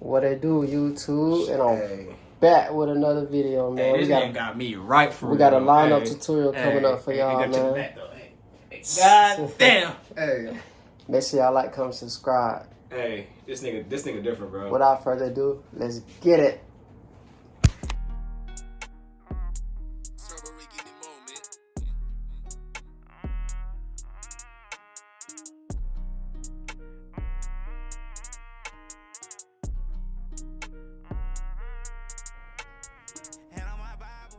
What it do, YouTube? And I'm back with another video, man. Hey, this nigga got me right for real. We got a lineup tutorial coming up for y'all, man. God damn. Hey. Make sure y'all like, comment, subscribe. Hey, this nigga different, bro. Without further ado, let's get it.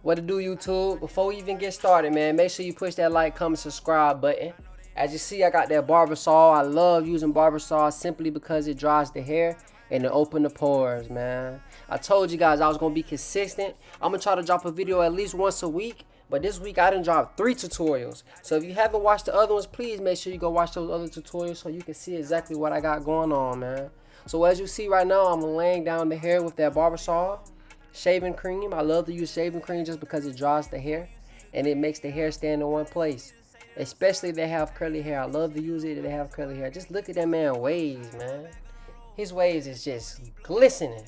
What to do, YouTube? Before we even get started, man, make sure you push that like, comment, subscribe button. As you see, I got that barber saw. I love using barber saw simply because it dries the hair and it opens the pores, man. I told you guys I was going to be consistent. I'm going to try to drop a video at least once a week. But this week, I done dropped 3 tutorials. So if you haven't watched the other ones, please make sure you go watch those other tutorials so you can see exactly what I got going on, man. So as you see right now, I'm laying down the hair with that barber saw. Shaving cream. I love to use shaving cream just because it dries the hair and it makes the hair stand in one place. Especially if they have curly hair. I love to use it if they have curly hair. Just look at that man's waves, man. His waves is just glistening.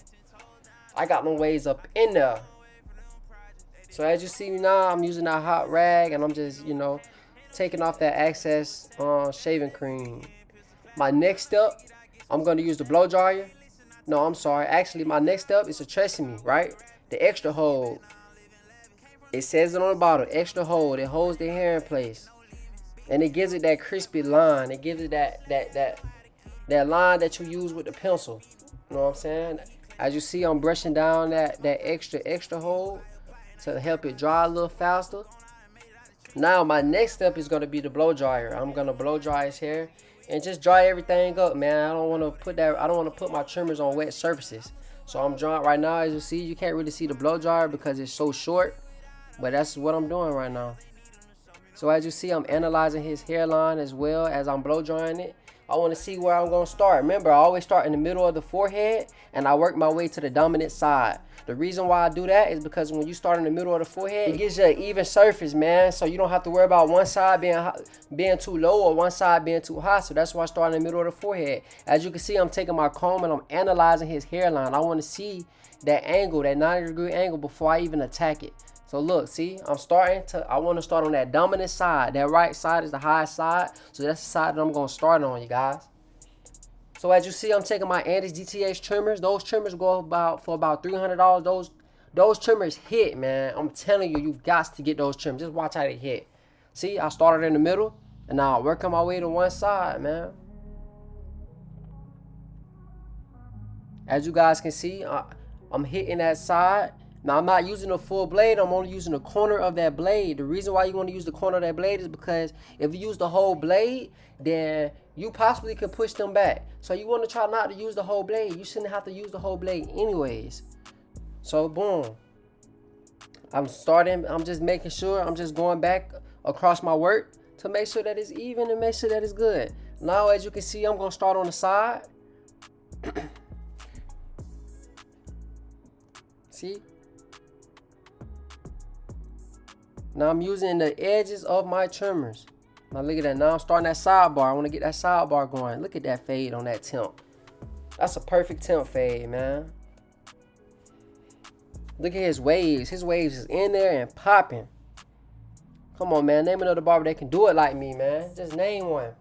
I got my waves up in there. So as you see now, I'm using that hot rag and I'm just, you know, taking off that excess shaving cream. My next step, I'm going to use the blow dryer. No, I'm sorry. Actually, my next step is a tresemme, right? The extra hold. It says it on the bottle, extra hold. It holds the hair in place. And it gives it that crispy line. It gives it that line that you use with the pencil. You know what I'm saying? As you see, I'm brushing down that extra hold to help it dry a little faster. Now, my next step is going to be the blow dryer. I'm going to blow dry his hair and just dry everything up, man. I don't want to put my trimmers on wet surfaces. So I'm drying right now. As you see, you can't really see the blow dryer because it's so short. But that's what I'm doing right now. So as you see, I'm analyzing his hairline as well as I'm blow drying it. I want to see where I'm going to start. Remember, I always start in the middle of the forehead and I work my way to the dominant side. The reason why I do that is because when you start in the middle of the forehead, it gives you an even surface, man. So you don't have to worry about one side being too low or one side being too high. So that's why I start in the middle of the forehead. As you can see, I'm taking my comb and I'm analyzing his hairline. I want to see that angle, that 90-degree angle before I even attack it. So look, see, I want to start on that dominant side. That right side is the highest side. So that's the side that I'm going to start on, you guys. So as you see, I'm taking my Andes DTH trimmers. Those trimmers go for about $300. Those trimmers hit, man. I'm telling you, you've got to get those trimmers. Just watch how they hit. See, I started in the middle, and now I'm working my way to one side, man. As you guys can see, I'm hitting that side. Now, I'm not using a full blade. I'm only using the corner of that blade. The reason why you want to use the corner of that blade is because if you use the whole blade, then you possibly could push them back. So you want to try not to use the whole blade. You shouldn't have to use the whole blade anyways. So, boom. I'm just making sure. I'm just going back across my work to make sure that it's even and make sure that it's good. Now, as you can see, I'm going to start on the side. See? Now I'm using the edges of my trimmers. Now look at that. Now I'm starting that sidebar. I want to get that sidebar going. Look at that fade on that temp. That's a perfect temp fade, man. Look at his waves. His waves is in there and popping. Come on, man. Name another barber that can do it like me, man. Just name one.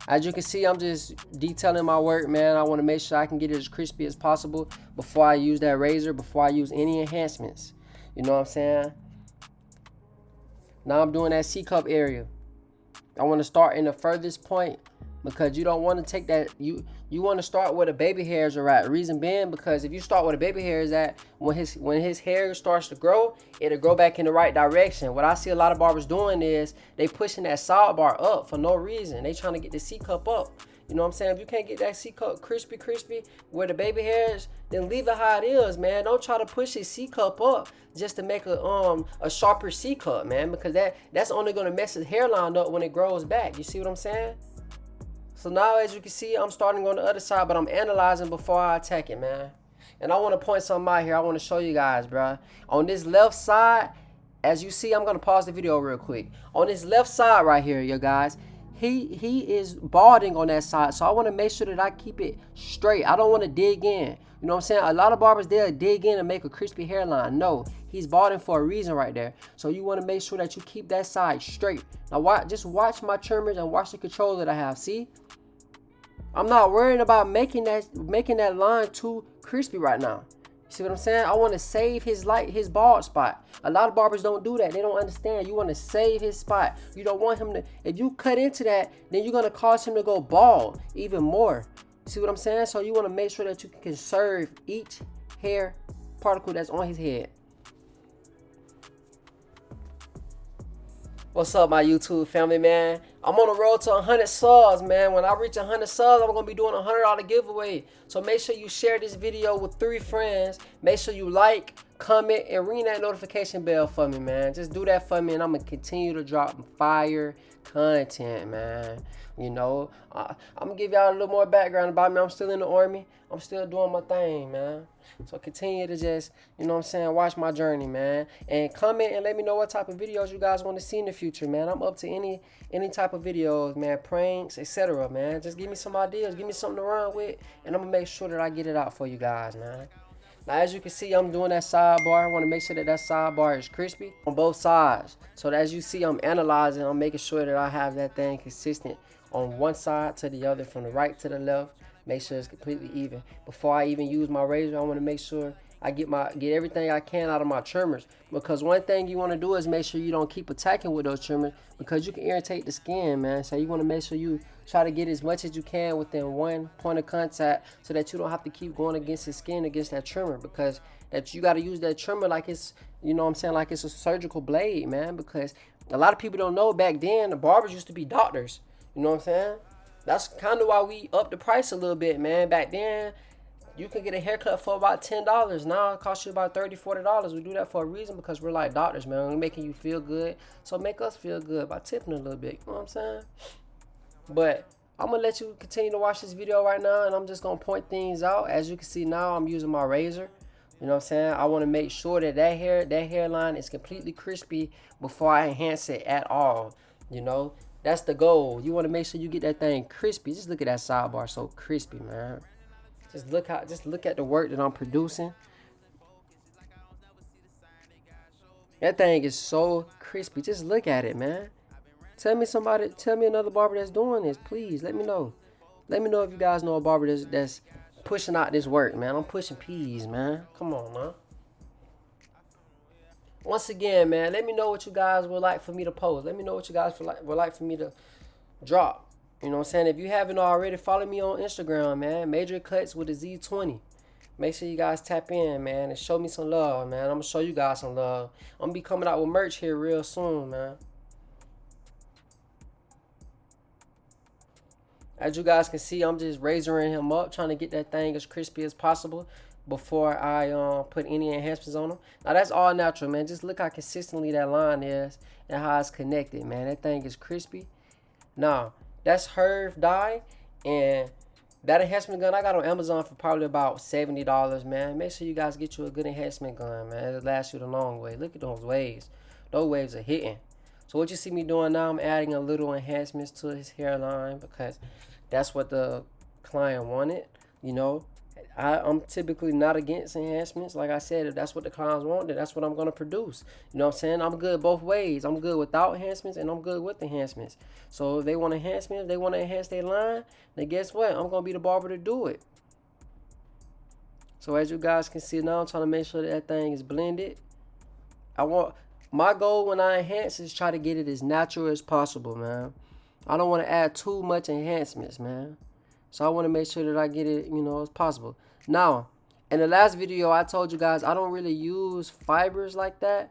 As you can see, I'm just detailing my work, man. I want to make sure I can get it as crispy as possible before I use that razor, before I use any enhancements. You know what I'm saying? Now I'm doing that C-cup area. I want to start in the furthest point because you don't want to take that. You want to start where the baby hairs are at. Reason being because if you start where the baby hair is at, when his hair starts to grow, it'll grow back in the right direction. What I see a lot of barbers doing is they pushing that sidebar up for no reason. They trying to get the C-cup up. You know what I'm saying? If you can't get that C-cup crispy where the baby hairs, then leave it how it is, man. Don't try to push his C-cup up just to make a sharper C-cup, man, because that's only gonna mess his hairline up when it grows back. You see what I'm saying? So now, as you can see, I'm starting on the other side, but I'm analyzing before I attack it, man. And I want to point something out here. I want to show you guys, bro. On this left side, as you see, I'm gonna pause the video real quick. On this left side right here, you guys, he is balding on that side, so I want to make sure that I keep it straight. I don't want to dig in. You know what I'm saying? A lot of barbers, they'll dig in and make a crispy hairline. No, he's balding for a reason right there. So you want to make sure that you keep that side straight. Now just watch my trimmers and watch the control that I have. See? I'm not worried about making that line too crispy right now. See what I'm saying? I want to save his bald spot. A lot of barbers don't do that. They don't understand. You want to save his spot. You don't want him to, if you cut into that, then you're going to cause him to go bald even more. See what I'm saying? So you want to make sure that you can conserve each hair particle that's on his head. What's up, my YouTube family, man? I'm on the road to 100 subs, man. When I reach 100 subs, I'm going to be doing a $100 giveaway. So make sure you share this video with 3 friends. Make sure you like, comment, and ring that notification bell for me, man. Just do that for me, and I'm going to continue to drop fire content, man. You know, I'm going to give y'all a little more background about me. I'm still in the Army. I'm still doing my thing, man. So continue to just, you know what I'm saying, watch my journey, man. And comment and let me know what type of videos you guys want to see in the future, man. I'm up to any type of videos, man, pranks, etc., man. Just give me some ideas. Give me something to run with, and I'm going to make sure that I get it out for you guys, man. Now, as you can see, I'm doing that sidebar. I want to make sure that sidebar is crispy on both sides. So as you see, I'm analyzing. I'm making sure that I have that thing consistent on one side to the other, from the right to the left. Make sure it's completely even. Before I even use my razor, I want to make sure I get everything I can out of my trimmers. Because one thing you want to do is make sure you don't keep attacking with those trimmers, because you can irritate the skin, man. So you want to make sure you try to get as much as you can within one point of contact, so that you don't have to keep going against the skin, against that trimmer, because that you got to use that trimmer like it's, you know what I'm saying, like it's a surgical blade, man. Because a lot of people don't know, back then the barbers used to be doctors. You know what I'm saying? That's kind of why we upped the price a little bit, man. Back then, you can get a haircut for about $10. Now it costs you about $30, $40. We do that for a reason, because we're like doctors, man. We're making you feel good. So make us feel good by tipping a little bit. You know what I'm saying? But I'm going to let you continue to watch this video right now, and I'm just going to point things out. As you can see now, I'm using my razor. You know what I'm saying? I want to make sure that that hairline is completely crispy before I enhance it at all. You know? That's the goal. You want to make sure you get that thing crispy. Just look at that sidebar, so crispy, man. Just look at the work that I'm producing. That thing is so crispy. Just look at it, man. Tell me another barber that's doing this, please. Let me know. Let me know if you guys know a barber that's pushing out this work, man. I'm pushing peas, man. Come on, man. Once again, man, let me know what you guys would like for me to post. Let me know what you guys would like for me to drop. You know what I'm saying? If you haven't already, follow me on Instagram, man. Major Cuts with a Z20. Make sure you guys tap in, man, and show me some love, man. I'm going to show you guys some love. I'm going to be coming out with merch here real soon, man. As you guys can see, I'm just razoring him up, trying to get that thing as crispy as possible before I put any enhancements on them. Now that's all natural, man. Just look how consistently that line is and how it's connected, man. That thing is crispy. Now that's Herb dye, and that enhancement gun I got on Amazon for probably about $70, man. Make sure you guys get you a good enhancement gun, man. It'll last you the long way. Look at those waves. Those waves are hitting. So what you see me doing now, I'm adding a little enhancements to his hairline, because that's what the client wanted, you know. I'm typically not against enhancements. Like I said, if that's what the clients want, then that's what I'm going to produce. You know what I'm saying? I'm good both ways. I'm good without enhancements, and I'm good with enhancements. So if they want enhancements, if they want to enhance their line, then guess what? I'm going to be the barber to do it. So as you guys can see now, I'm trying to make sure that thing is blended. My goal when I enhance is try to get it as natural as possible, man. I don't want to add too much enhancements, man. So I want to make sure that I get it, you know, as possible. Now, in the last video, I told you guys I don't really use fibers like that.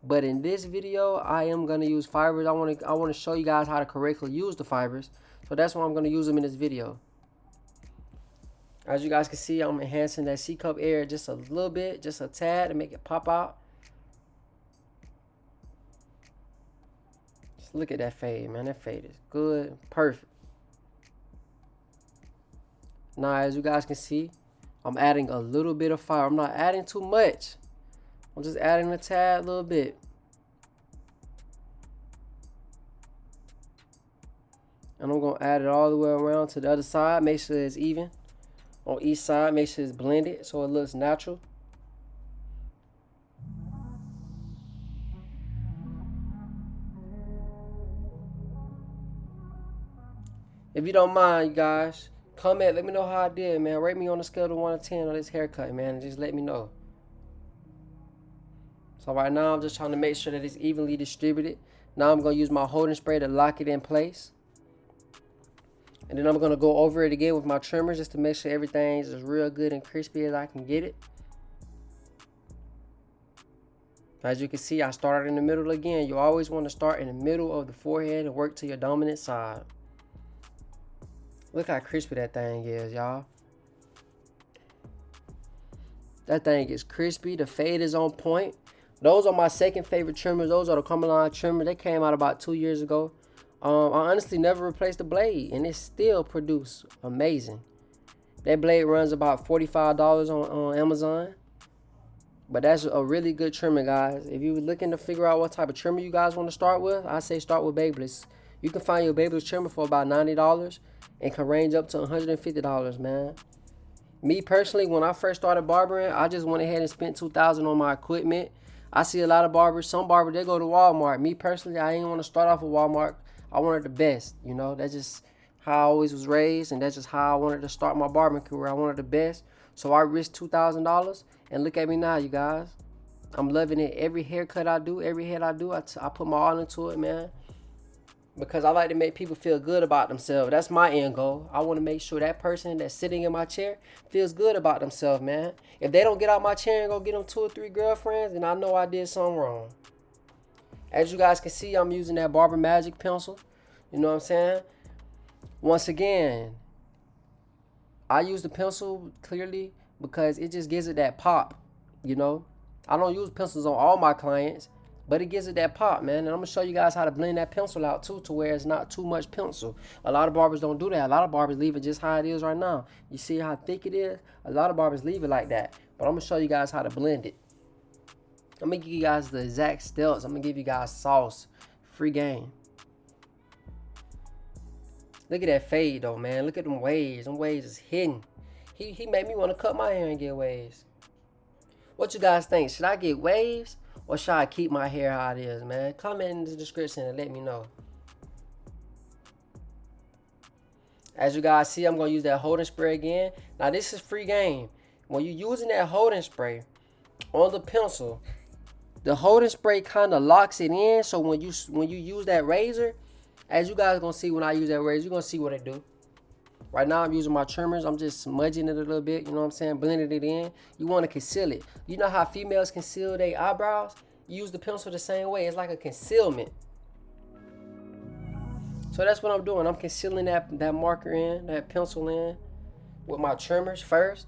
But in this video, I am going to use fibers. I want to show you guys how to correctly use the fibers. So that's why I'm going to use them in this video. As you guys can see, I'm enhancing that C-cup area just a little bit, just a tad, to make it pop out. Just look at that fade, man. That fade is good, perfect. Now, as you guys can see, I'm adding a little bit of fire. I'm not adding too much. I'm just adding a tad, a little bit. And I'm going to add it all the way around to the other side. Make sure it's even. On each side, make sure it's blended so it looks natural. If you don't mind, you guys, comment. Let me know how I did, man. Rate me on a scale of 1 to 10 on this haircut, man. And just let me know. So right now, I'm just trying to make sure that it's evenly distributed. Now I'm going to use my holding spray to lock it in place. And then I'm going to go over it again with my trimmers just to make sure everything is as real good and crispy as I can get it. As you can see, I started in the middle again. You always want to start in the middle of the forehead and work to your dominant side. Look how crispy that thing is, y'all. That thing is crispy. The fade is on point. Those are my second favorite trimmers. Those are the Cumberland trimmers. They came out about 2 years ago. I honestly never replaced the blade, and it still produced amazing. That blade runs about $45 on Amazon. But that's a really good trimmer, guys. If you're looking to figure out what type of trimmer you guys want to start with, I say start with Babyliss. You can find your Babyliss trimmer for about $90 and can range up to $150, man. Me personally, when I first started barbering, I just went ahead and spent $2,000 on my equipment. I see a lot of barbers, some barbers, they go to Walmart. Me personally, I ain't want to start off with Walmart. I wanted the best, you know. That's just how I always was raised, and that's just how I wanted to start my barbering career. I wanted the best, so I risked $2,000, and look at me now, you guys. I'm loving it. Every haircut I do, every head I do, I put my all into it, man, because I like to make people feel good about themselves. That's my end goal. I want to make sure that person that's sitting in my chair feels good about themselves, man. If they don't get out my chair and go get them 2 or 3 girlfriends, then I know I did something wrong. As you guys can see, I'm using that Barber Magic pencil. You know what I'm saying? Once again, I use the pencil clearly because it just gives it that pop, you know? I don't use pencils on all my clients, but it gives it that pop, man. And I'm going to show you guys how to blend that pencil out, too, to where it's not too much pencil. A lot of barbers don't do that. A lot of barbers leave it just how it is right now. You see how thick it is? A lot of barbers leave it like that. But I'm going to show you guys how to blend it. I'm going to give you guys the exact steps. I'm going to give you guys sauce. Free game. Look at that fade, though, man. Look at them waves. Them waves is hidden. He made me want to cut my hair and get waves. What you guys think? Should I get waves or should I keep my hair how it is, man? Comment in the description and let me know. As you guys see, I'm going to use that holding spray again. Now, this is free game. When you're using that holding spray on the pencil, the holding spray kind of locks it in. So when you use that razor, as you guys going to see when I use that razor, you're going to see what it do. Right now, I'm using my trimmers. I'm just smudging it a little bit, you know what I'm saying? Blending it in. You want to conceal it. You know how females conceal their eyebrows? You use the pencil the same way. It's like a concealment. So that's what I'm doing. I'm concealing that marker in, that pencil in with my trimmers first.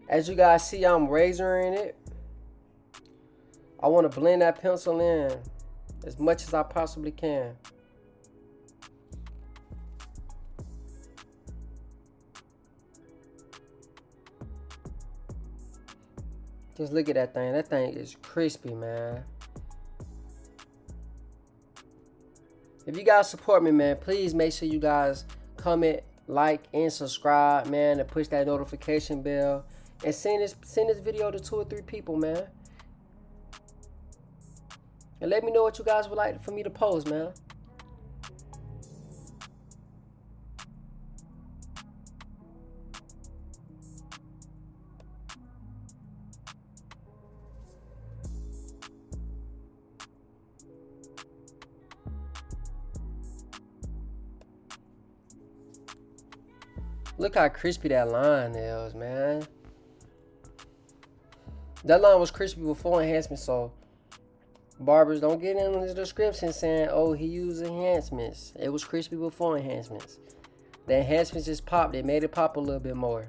As you guys see, I'm razoring it. I want to blend that pencil in as much as I possibly can. Just look at that thing. That thing is crispy, man. If you guys support me, man, please make sure you guys comment, like, and subscribe, man, and push that notification bell. And send this video to 2 or 3 people, man. And let me know what you guys would like for me to post, man. Look how crispy that line is, man. That line was crispy before enhancements, so barbers, don't get in the description saying, oh, he used enhancements. It was crispy before enhancements. The enhancements just popped. It made it pop a little bit more.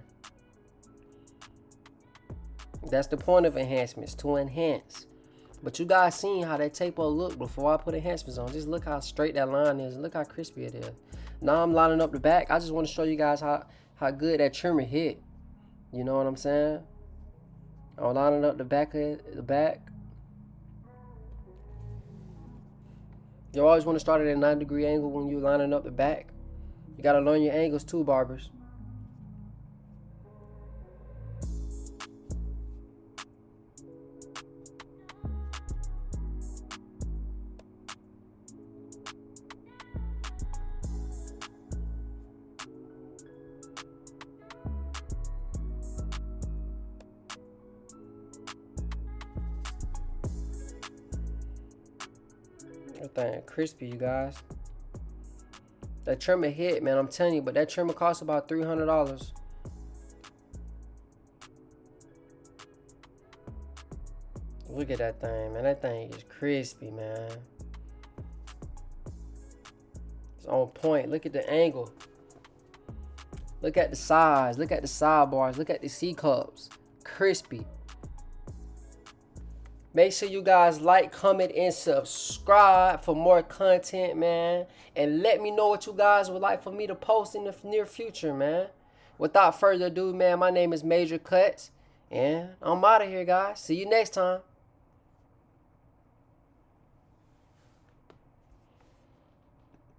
That's the point of enhancements, to enhance. But you guys seen how that tape will look before I put enhancements on. Just look how straight that line is. Look how crispy it is. Now I'm lining up the back. I just want to show you guys how good that trimmer hit. You know what I'm saying? I'm lining up the back of it, the back. You always want to start at a 90-degree angle when you're lining up the back. You got to learn your angles too, barbers. That thing crispy, you guys. That trimmer hit, man. I'm telling you, but that trimmer costs about $300. Look at that thing, man. That thing is crispy, man. It's on point. Look at the angle. Look at the size. Look at the sidebars. Look at the C cups. Crispy. Make sure you guys like, comment, and subscribe for more content, man. And let me know what you guys would like for me to post in the near future, man. Without further ado, man, my name is Major Cuts. And I'm out of here, guys. See you next time.